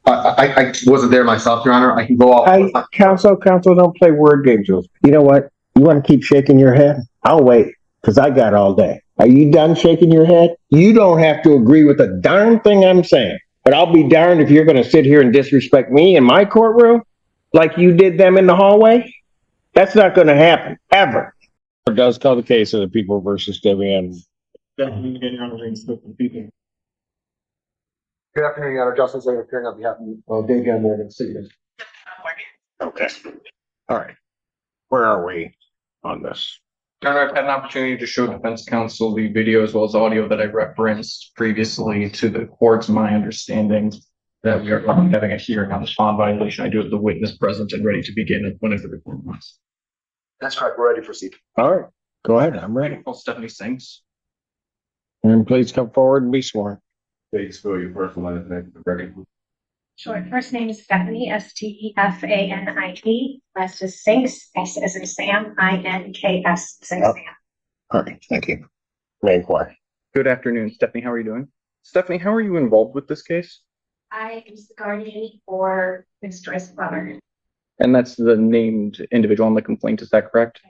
I wasn't there myself, Your Honor. I can go off. Counsel, don't play word games with me. You know what? You want to keep shaking your head? I'll wait, because I got all day. Are you done shaking your head? You don't have to agree with a darn thing I'm saying, but I'll be darned if you're going to sit here and disrespect me in my courtroom like you did them in the hallway. That's not going to happen, ever. It does call the case of the people versus Debian. Good afternoon, Your Honor. Justin Slater appearing on behalf of Davion Morgan City. Okay. All right. Where are we on this? Your Honor, I've had an opportunity to show defense counsel the video as well as audio that I referenced previously to the court's my understanding that we are having a hearing on this bond violation. I do have the witness present and ready to begin whenever the court wants. That's correct. We're ready to proceed. All right. Go ahead. I'm ready. Well, Stephanie Sinks. And please come forward and be sworn. Please spell your first and last name for the record. Sure. First name is Stephanie, Stefanie. Last is Sinks, S as in Sam, INKS, Sinks. All right. Thank you. May inquire. Good afternoon, Stephanie. How are you doing? Stephanie, how are you involved with this case? I am the guardian for Ms. Joyce Glover. And that's the named individual on the complaint, is that correct?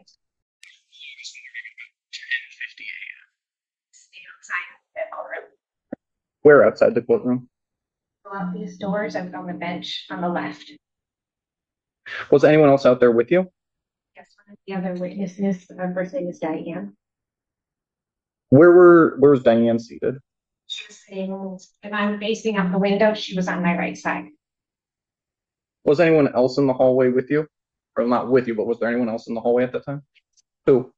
Where outside the courtroom? Go out these doors. I was on the bench on the left. Was anyone else out there with you? Yes, one of the other witnesses, her first name is Diane. Where was Diane seated? She was sitting, and I'm facing out the window. She was on my right side. Was anyone else in the hallway with you? Or not with you, but was there anyone else in the hallway at that time? Who?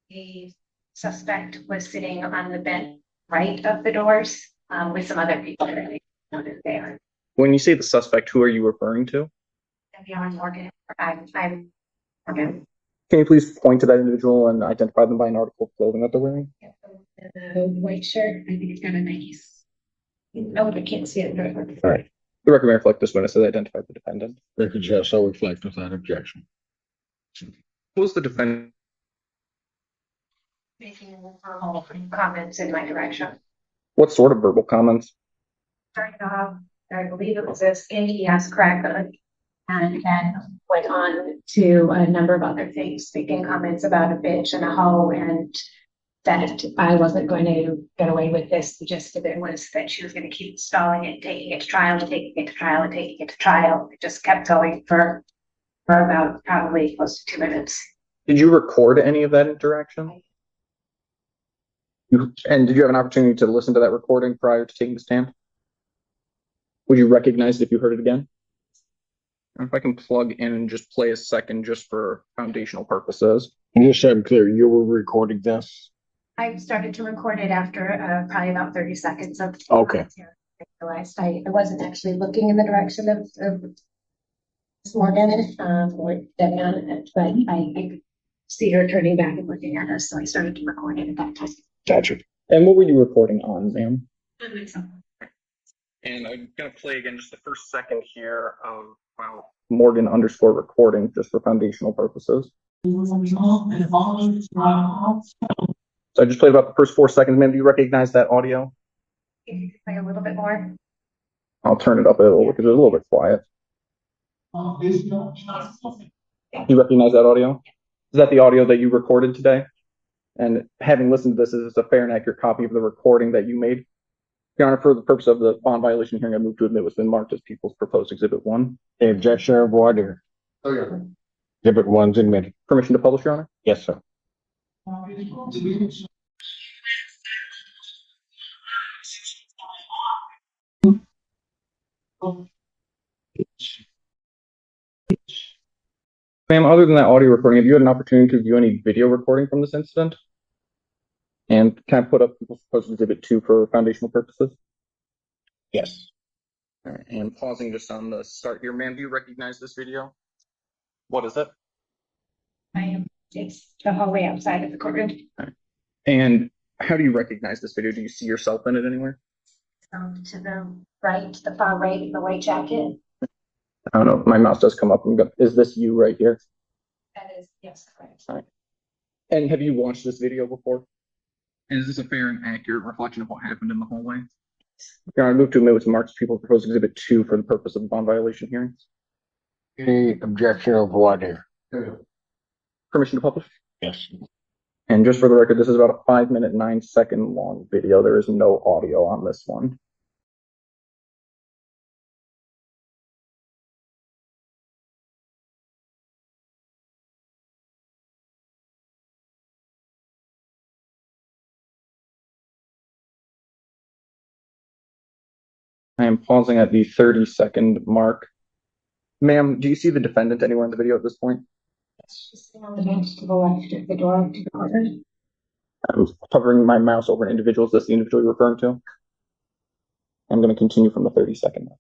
The suspect was sitting on the bench right of the doors with some other people that I noted there. When you say the suspect, who are you referring to? Beyond Morgan. I'm Morgan. Can you please point to that individual and identify them by an article of clothing that they're wearing? The white shirt, I think it's got a nice. No, I can't see it. All right. The record may reflect this witness has identified the defendant. Record shall so reflect without objection. Who was the defendant? Making verbal comments in my direction. What sort of verbal comments? Started off, I believe it was this NES cracker, and then went on to a number of other things, making comments about a bitch and a hoe, and that I wasn't going to get away with this. The gist of it was that she was going to keep stalling it, taking it to trial, taking it to trial, and taking it to trial. It just kept going for about probably close to 2 minutes. Did you record any of that interaction? And did you have an opportunity to listen to that recording prior to taking the stand? Would you recognize it if you heard it again? If I can plug in and just play a second just for foundational purposes. And just so I'm clear, you were recording this? I started to record it after probably about 30 seconds of Okay. I realized I wasn't actually looking in the direction of Ms. Morgan or Devion, but I could see her turning back and looking at us, so I started to record it at that time. Gotcha. And what were you recording on, ma'am? Myself. And I'm going to play again just the first second here of Morgan _ recording just for foundational purposes. So I just played about the first 4 seconds. Ma'am, do you recognize that audio? If you could play a little bit more. I'll turn it up a little because it's a little bit quiet. You recognize that audio? Is that the audio that you recorded today? And having listened to this, is this a fair and accurate copy of the recording that you made? Your Honor, for the purpose of the bond violation hearing, I move to admit what's been marked as People's Proposed Exhibit 1. The objection of order. Oh, yeah. Exhibit 1's admitted. Permission to publish, Your Honor? Yes, sir. Ma'am, other than that audio recording, have you had an opportunity to view any video recording from this incident? And can I put up People's Proposed Exhibit 2 for foundational purposes? Yes. All right, and pausing just on the start here, ma'am, do you recognize this video? What is it? It's the hallway outside of the courtroom. Right. And how do you recognize this video? Do you see yourself in it anywhere? To the right, the far right, in the white jacket. I don't know. My mouse does come up and go. Is this you right here? That is, yes, correct. All right. And have you watched this video before? And is this a fair and accurate reflection of what happened in the hallway? Your Honor, move to admit with marks people propose exhibit 2 for the purpose of the bond violation hearings. Any objection of what here? Permission to publish? Yes. And just for the record, this is about a 5-minute, 9-second long video. There is no audio on this one. I am pausing at the 30-second mark. Ma'am, do you see the defendant anywhere in the video at this point? Just on the bench to the left of the door to the corner. I'm hovering my mouse over an individual. Is this the individual you're referring to? I'm going to continue from the 30-second mark.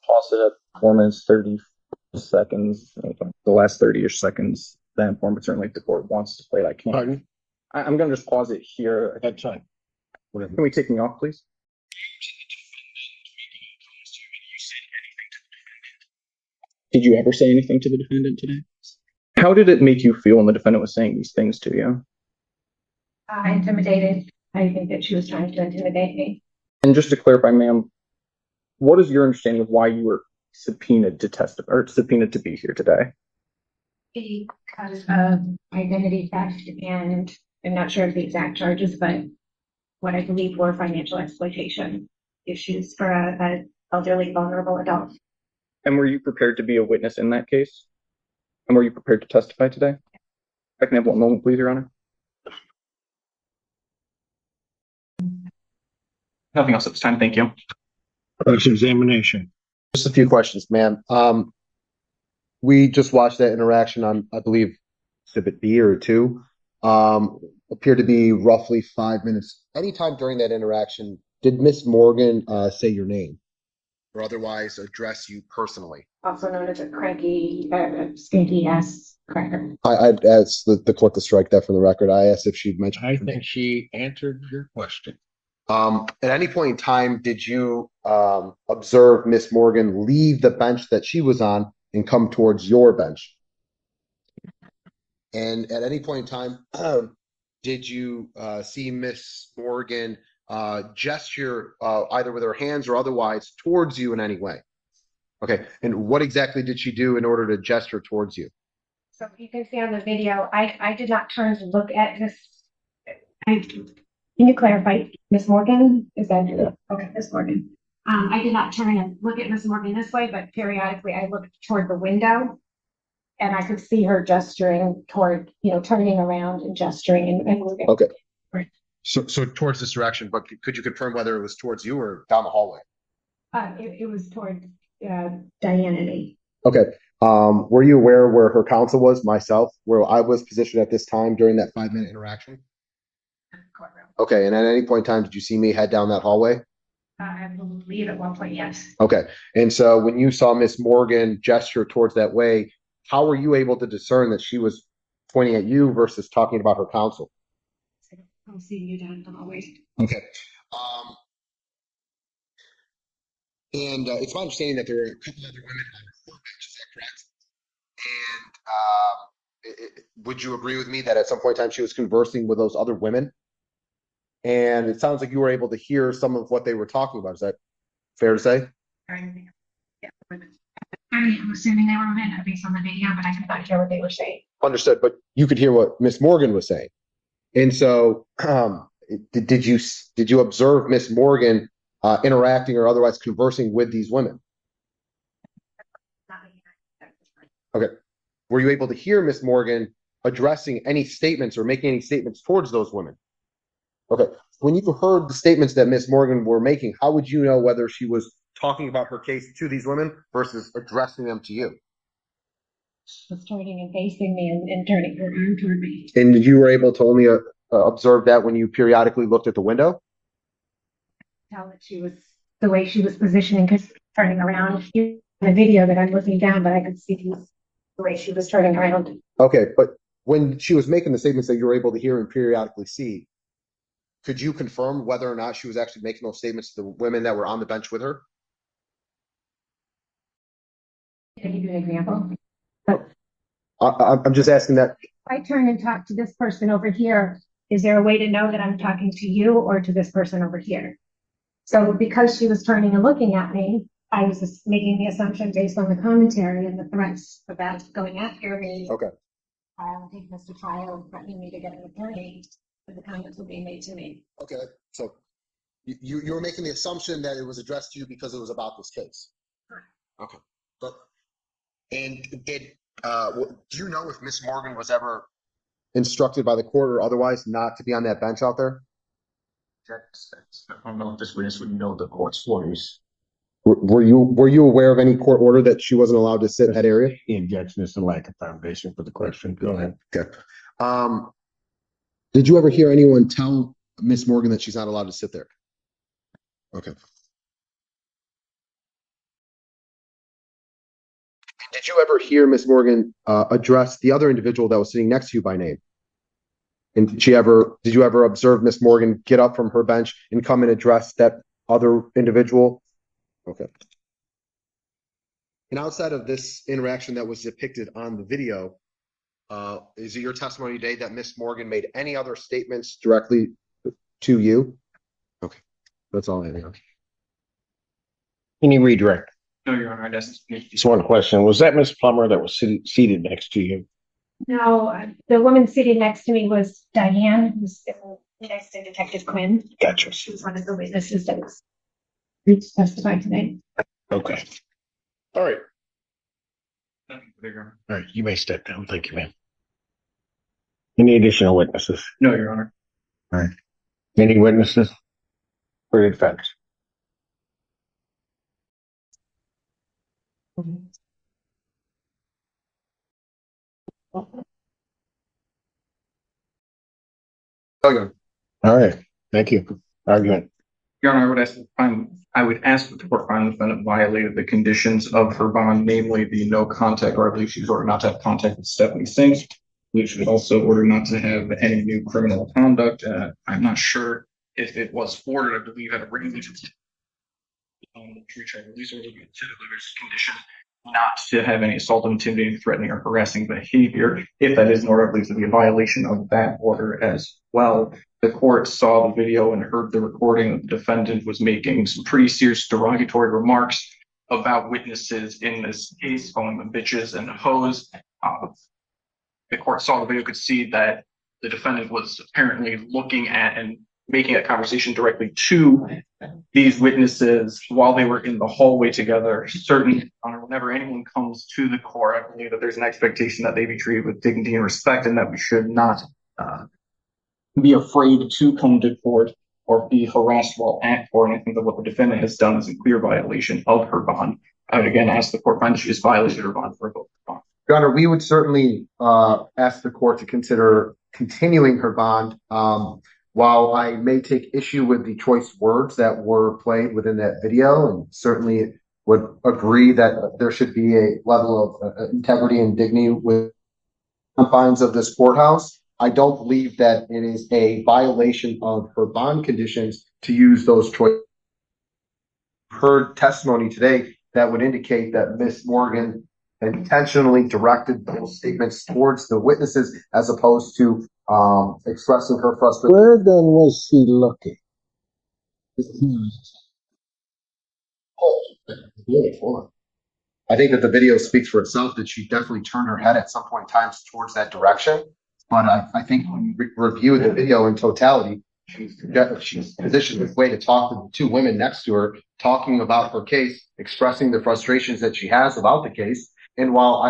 Pause it at 4 minutes, 30 seconds. The last 30-ish seconds, that inform, but certainly if the court wants to play it, I can. Pardon? I'm going to just pause it here. That's fine. Can we take me off, please? Did you ever say anything to the defendant today? How did it make you feel when the defendant was saying these things to you? Intimidated. I think that she was trying to intimidate me. And just to clarify, ma'am, what is your understanding of why you were subpoenaed to testify or subpoenaed to be here today? Because of identity theft, and I'm not sure of the exact charges, but what I believe were financial exploitation issues for a elderly, vulnerable adult. And were you prepared to be a witness in that case? And were you prepared to testify today? I can have one moment, please, Your Honor. Nothing else at this time. Thank you. Cross-examination. Just a few questions, ma'am. We just watched that interaction on, I believe, exhibit B or 2. Appeared to be roughly 5 minutes. Anytime during that interaction, did Miss Morgan say your name or otherwise address you personally? Also known as a cranky, stinky ass cracker. I'd ask the court to strike that from the record. I asked if she'd mentioned. I think she answered your question. At any point in time, did you observe Miss Morgan leave the bench that she was on and come towards your bench? And at any point in time, did you see Miss Morgan gesture either with her hands or otherwise towards you in any way? Okay, and what exactly did she do in order to gesture towards you? So you can see on the video, I did not turn to look at this. Can you clarify, Miss Morgan? Is that okay, Miss Morgan? I did not turn and look at Miss Morgan this way, but periodically I looked toward the window, and I could see her gesturing toward, turning around and gesturing and moving. Okay. Right. So towards this direction, but could you confirm whether it was towards you or down the hallway? It was toward Diana and me. Okay. Were you aware where her counsel was, myself, where I was positioned at this time during that 5-minute interaction? Courtroom. Okay, and at any point in time, did you see me head down that hallway? I believe at one point, yes. Okay, and so when you saw Miss Morgan gesture towards that way, how were you able to discern that she was pointing at you versus talking about her counsel? I'll see you down the hallway. Okay. And it's my understanding that there were a couple other women on the court bench, is that correct? And would you agree with me that at some point in time she was conversing with those other women? And it sounds like you were able to hear some of what they were talking about. Is that fair to say? Yeah, I'm assuming they were women based on the video, but I could not hear what they were saying. Understood, but you could hear what Miss Morgan was saying. And so did you observe Miss Morgan interacting or otherwise conversing with these women? Okay. Were you able to hear Miss Morgan addressing any statements or making any statements towards those women? Okay. When you heard the statements that Miss Morgan were making, how would you know whether she was talking about her case to these women versus addressing them to you? She was turning and facing me and turning her arm toward me. And you were able to only observe that when you periodically looked at the window? Tell that she was the way she was positioning, because turning around in the video that I'm looking down, but I could see the way she was turning around. Okay, but when she was making the statements that you were able to hear and periodically see, could you confirm whether or not she was actually making those statements to the women that were on the bench with her? Can you give an example? I'm just asking that. If I turn and talk to this person over here, is there a way to know that I'm talking to you or to this person over here? So because she was turning and looking at me, I was just making the assumption based on the commentary and the threats about going after me. Okay. I don't think Mr. Trial threatening me to get an attorney, but the comments were being made to me. Okay, so you were making the assumption that it was addressed to you because it was about this case. Okay, but and did do you know if Miss Morgan was ever instructed by the court or otherwise not to be on that bench out there? I don't know if this witness would know the court's orders. Were you aware of any court order that she wasn't allowed to sit in that area? Injectionist and lack of foundation for the question. Go ahead. Okay. Did you ever hear anyone tell Miss Morgan that she's not allowed to sit there? Okay. Did you ever hear Miss Morgan address the other individual that was sitting next to you by name? And did you ever observe Miss Morgan get up from her bench and come and address that other individual? Okay. And outside of this interaction that was depicted on the video, is it your testimony today that Miss Morgan made any other statements directly to you? Okay, that's all I have. Any redirect? No, Your Honor, I just. Just one question. Was that Miss Plummer that was seated next to you? No, the woman seated next to me was Diane, who's next to Detective Quinn. Gotcha. She was one of the witnesses that was testified today. Okay. All right. Thank you, Your Honor. All right. You may step down. Thank you, ma'am. Any additional witnesses? No, Your Honor. All right. Any witnesses for the defense? Okay. All right. Thank you. Argument. Your Honor, I would ask that the court find the defendant violated the conditions of her bond, namely the no contact, or I believe she was ordered not to have contact with Stephanie Sings. I believe she was also ordered not to have any new criminal conduct. I'm not sure if it was ordered. I believe at a written condition not to have any assault, intimidating, threatening, or harassing behavior. If that is in order, I believe to be a violation of that order as well. The court saw the video and heard the recording of the defendant was making some pretty serious derogatory remarks about witnesses in this case, calling them bitches and hoes. The court saw the video, could see that the defendant was apparently looking at and making a conversation directly to these witnesses while they were in the hallway together. Certainly, whenever anyone comes to the court, I believe that there's an expectation that they be treated with dignity and respect, and that we should not be afraid to come to court or be harassed while at court. And I think that what the defendant has done is a clear violation of her bond. I would again ask the court find that she has violated her bond for a vote. Your Honor, we would certainly ask the court to consider continuing her bond. While I may take issue with the choice words that were played within that video, and certainly would agree that there should be a level of integrity and dignity with confines of this courthouse, I don't believe that it is a violation of her bond conditions to use those choice. Heard testimony today that would indicate that Miss Morgan intentionally directed those statements towards the witnesses as opposed to expressing her frustration. Where then was she looking? I think that the video speaks for itself, that she definitely turned her head at some point in time towards that direction. But I think when you review the video in totality, she's positioned this way to talk to the two women next to her, talking about her case, expressing the frustrations that she has about the case. And while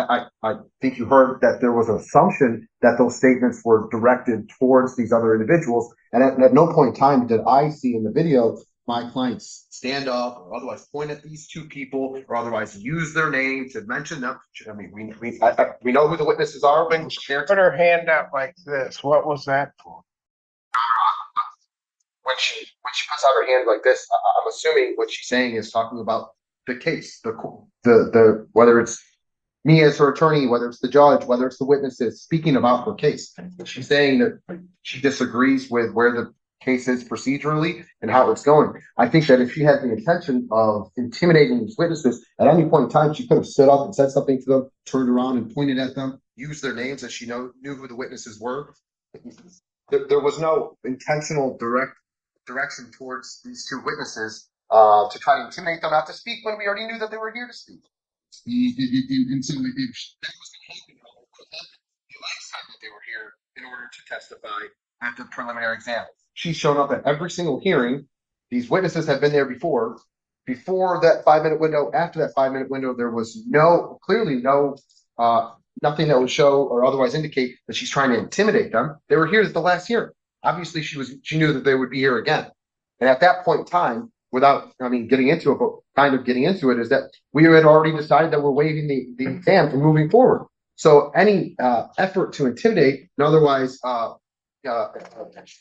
I think you heard that there was an assumption that those statements were directed towards these other individuals, and at no point in time did I see in the video my clients stand up or otherwise point at these two people or otherwise use their name to mention them. I mean, we know who the witnesses are. When She put her hand out like this. What was that for? when she puts out her hand like this, I'm assuming what she's saying is talking about the case, the whether it's me as her attorney, whether it's the judge, whether it's the witnesses, speaking about her case. She's saying that she disagrees with where the case is procedurally and how it's going. I think that if she had the intention of intimidating these witnesses, at any point in time, she could have stood up and said something to them, turned around and pointed at them, used their names as she knew who the witnesses were. There was no intentional direction towards these two witnesses to try to intimidate them not to speak when we already knew that they were here to speak. And so if that was the case, the last time that they were here in order to testify at the preliminary exam. She's shown up at every single hearing. These witnesses have been there before that 5-minute window. After that 5-minute window, there was clearly no nothing that would show or otherwise indicate that she's trying to intimidate them. They were here at the last hearing. Obviously, she knew that they would be here again. And at that point in time, without getting into it, but kind of getting into it, is that we had already decided that we're waiving the exam and moving forward. So any effort to intimidate and otherwise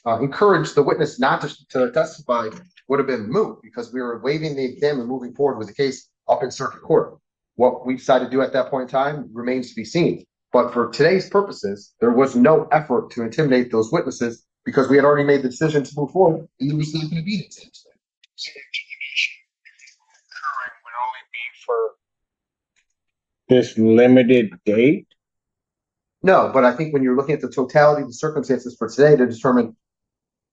encourage the witness not to testify would have been moot, because we were waiving the exam and moving forward with the case up in circuit court. What we decided to do at that point in time remains to be seen. But for today's purposes, there was no effort to intimidate those witnesses because we had already made the decision to move forward, and there was not going to be an exam. for this limited date? No, but I think when you're looking at the totality of the circumstances for today to determine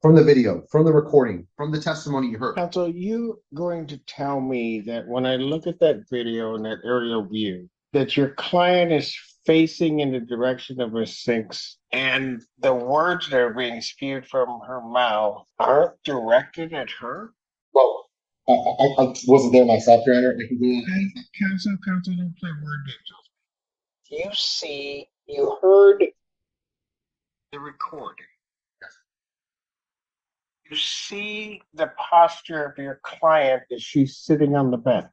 from the video, from the recording, from the testimony you heard. Counsel, you going to tell me that when I look at that video and that aerial view, that your client is facing in the direction of Miss Sinks and the words that are being spewed from her mouth aren't directed at her? Well, I wasn't there myself, Your Honor. I can go ahead. Counsel, don't play word games. You heard the recording. You see the posture of your client as she's sitting on the bench.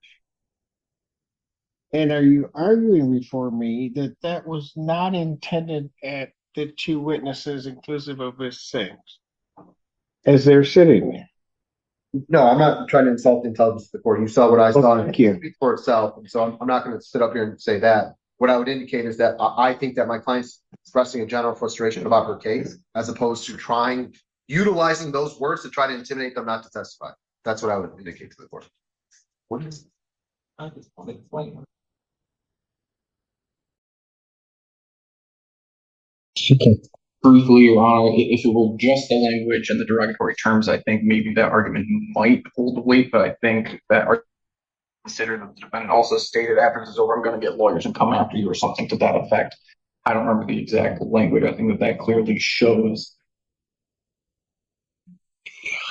And are you arguing before me that that was not intended at the two witnesses, inclusive of Miss Sinks, as they're sitting there? No, I'm not trying to insult the intelligence of the court. You saw what I saw. Thank you. It speaks for itself. And so I'm not going to sit up here and say that. What I would indicate is that I think that my client's expressing a general frustration about her case, as opposed to utilizing those words to try to intimidate them not to testify. That's what I would indicate to the court. What is? I just want to explain. Briefly, Your Honor, if it were just the language and the derogatory terms, I think maybe that argument might hold weight, but I think that considered that the defendant also stated after this is over, I'm going to get lawyers and come after you or something to that effect. I don't remember the exact language. I think that clearly shows.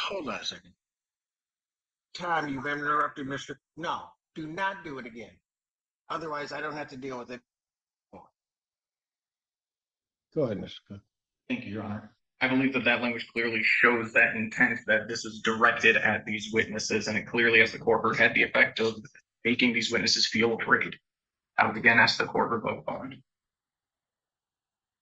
Hold on a second. Tom, you've interrupted Mr. No, do not do it again. Otherwise, I don't have to deal with it. Go ahead, Mr. Cook. Thank you, Your Honor. I believe that that language clearly shows that intent, that this is directed at these witnesses, and it clearly, as the court heard, had the effect of making these witnesses feel afraid. I would again ask the court revoke bond.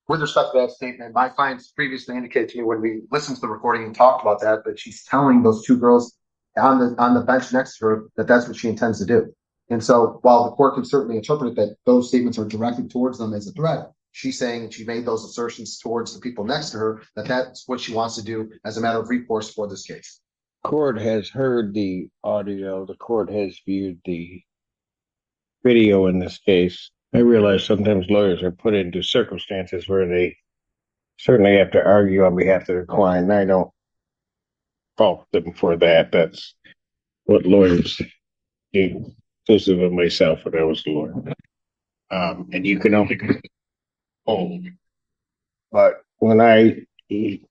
With respect to that statement, my clients previously indicated to me when we listened to the recording and talked about that she's telling those two girls on the bench next to her that that's what she intends to do. And so while the court can certainly interpret it that those statements are directed towards them as a threat, she's saying she made those assertions towards the people next to her that that's what she wants to do as a matter of recourse for this case. Court has heard the audio. The court has viewed the video in this case. I realize sometimes lawyers are put into circumstances where they certainly have to argue on behalf of their client. And I don't fault them for that. That's what lawyers do, inclusive of myself when I was a lawyer. And you can only hold. But when I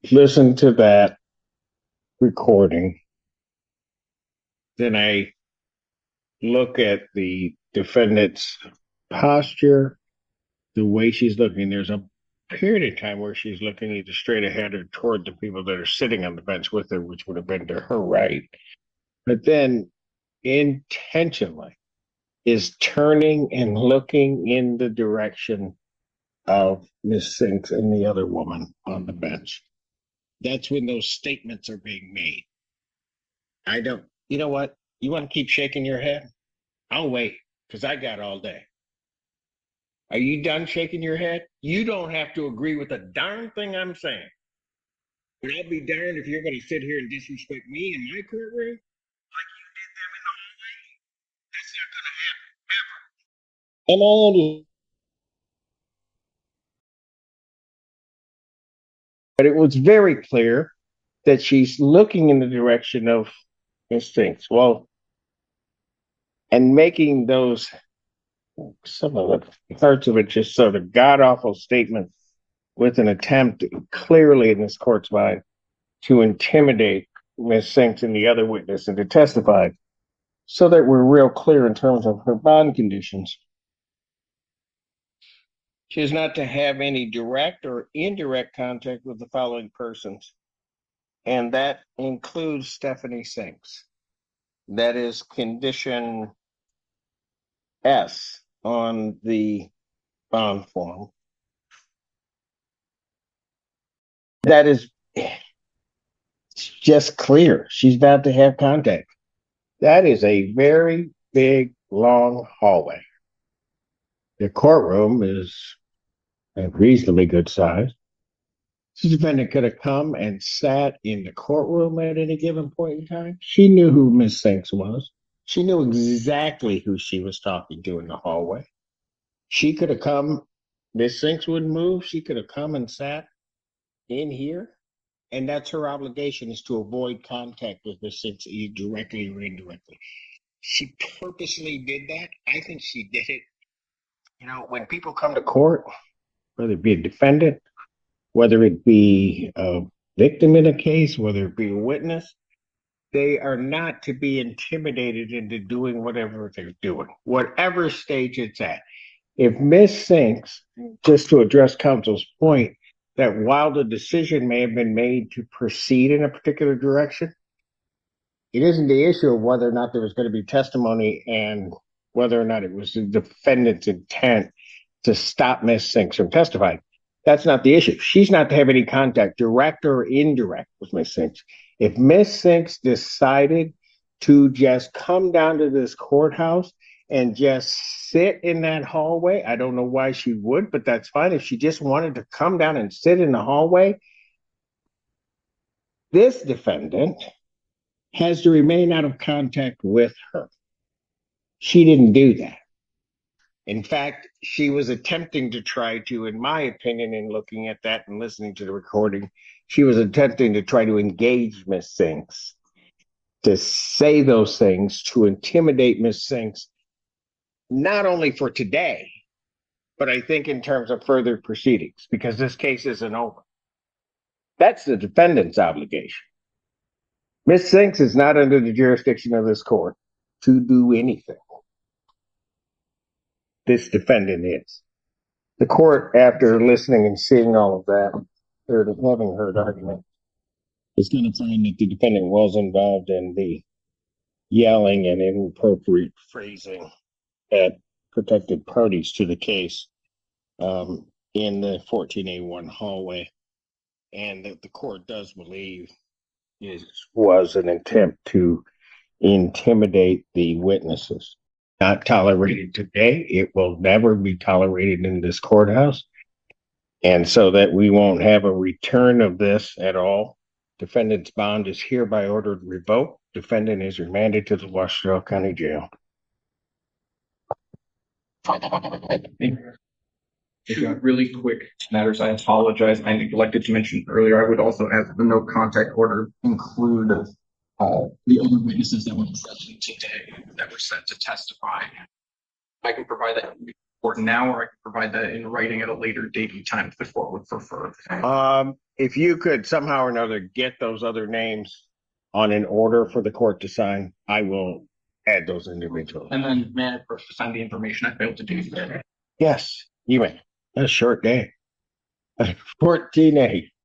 listen to that recording, then I look at the defendant's posture, the way she's looking. There's a period of time where she's looking either straight ahead or toward the people that are sitting on the bench with her, which would have been to her right. But then intentionally is turning and looking in the direction of Miss Sinks and the other woman on the bench. That's when those statements are being made. You know what? You want to keep shaking your head? I'll wait, because I got all day. Are you done shaking your head? You don't have to agree with a darn thing I'm saying. But I'll be darned if you're going to sit here and disrespect me in my courtroom like you did them in the hallway. That's not going to happen ever. And but it was very clear that she's looking in the direction of Miss Sinks. Well, and making those, some of the parts of it just sort of god-awful statements with an attempt clearly in this court's mind to intimidate Miss Sinks and the other witness and to testify so that we're real clear in terms of her bond conditions. She is not to have any direct or indirect contact with the following persons, and that includes Stephanie Sinks. That is condition S on the bond form. That is just clear. She's not to have contact. That is a very big, long hallway. The courtroom is a reasonably good size. The defendant could have come and sat in the courtroom at any given point in time. She knew who Miss Sinks was. She knew exactly who she was talking to in the hallway. She could have come, Miss Sinks wouldn't move. She could have come and sat in here. And that's her obligation, is to avoid contact with Miss Sinks, either directly or indirectly. She purposely did that. I think she did it. You know, when people come to court, whether it be a defendant, whether it be a victim in a case, whether it be a witness, they are not to be intimidated into doing whatever they're doing, whatever stage it's at. If Miss Sinks, just to address counsel's point, that while the decision may have been made to proceed in a particular direction, it isn't the issue of whether or not there was going to be testimony and whether or not it was the defendant's intent to stop Miss Sinks from testifying. That's not the issue. She's not to have any contact, direct or indirect, with Miss Sinks. If Miss Sinks decided to just come down to this courthouse and just sit in that hallway, I don't know why she would, but that's fine. If she just wanted to come down and sit in the hallway, this defendant has to remain out of contact with her. She didn't do that. In fact, she was attempting to try to, in my opinion, in looking at that and listening to the recording, she was attempting to try to engage Miss Sinks, to say those things, to intimidate Miss Sinks, not only for today, but I think in terms of further proceedings, because this case isn't over. That's the defendant's obligation. Miss Sinks is not under the jurisdiction of this court to do anything. This defendant is. The court, after listening and seeing all of that, or having heard argument, is going to find that the defendant was involved in the yelling and inappropriate phrasing at protected parties to the case in the 14A1 hallway, and that the court does believe was an attempt to intimidate the witnesses. Not tolerated today. It will never be tolerated in this courthouse. And so that we won't have a return of this at all, defendant's bond is hereby ordered revoked. Defendant is remanded to the Washtenaw County Jail. Really quick matters. I apologize. I neglected to mention earlier. I would also add the no contact order include the other witnesses that were present today that were set to testify. I can provide that for now, or I can provide that in writing at a later date and time if the court would prefer. If you could somehow or another get those other names on an order for the court to sign, I will add those individuals. And then, may I first send the information I failed to do? Yes, you may. That's a short day. 14A.